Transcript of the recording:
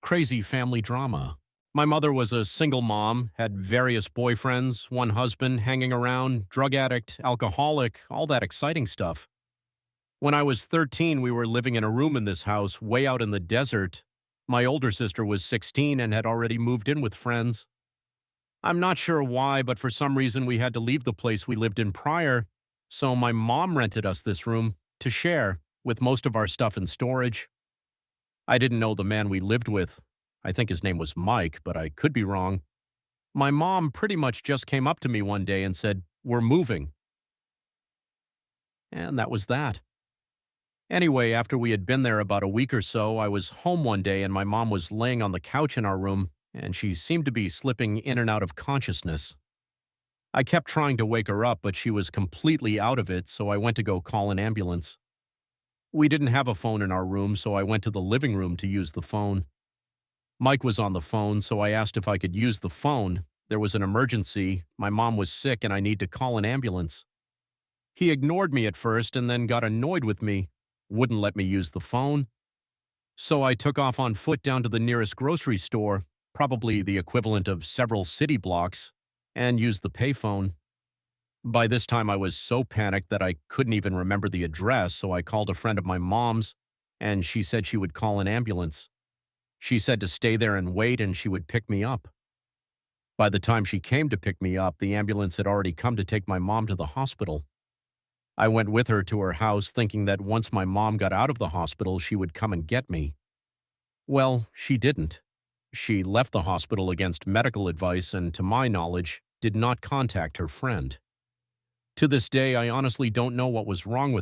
Crazy family drama. My mother was a single mom, had various boyfriends, one husband, hanging around, drug addict, alcoholic, all that exciting stuff. When I was 13, we were living in a room in this house way out in the desert. My older sister was 16 and had already moved in with friends. I'm not sure why, but for some reason we had to leave the place we lived in prior, so my mom rented us this room to share, with most of our stuff in storage. I didn't know the man we lived with. I think his name was Mike, but I could be wrong. My mom pretty much just came up to me one day and said, "We're moving." And that was that. Anyway, after we had been there about a week or so, I was home one day and my mom was laying on the couch in our room, and she seemed to be slipping in and out of consciousness. I kept trying to wake her up, but she was completely out of it, so I went to go call an ambulance. We didn't have a phone in our room, so I went to the living room to use the phone. Mike was on the phone, so I asked if I could use the phone. There was an emergency, my mom was sick, and I need to call an ambulance. He ignored me at first and then got annoyed with me, wouldn't let me use the phone. So I took off on foot down to the nearest grocery store, probably the equivalent of several city blocks, and used the payphone. By this time, I was so panicked that I couldn't even remember the address, so I called a friend of my mom's, and she said she would call an ambulance. She said to stay there and wait, and she would pick me up. By the time she came to pick me up, the ambulance had already come to take my mom to the hospital. I went with her to her house thinking that once my mom got out of the hospital, she would come and get me. Well, she didn't. She left the hospital against medical advice and, to my knowledge, did not contact her friend. To this day, I honestly don't know what was wrong with her.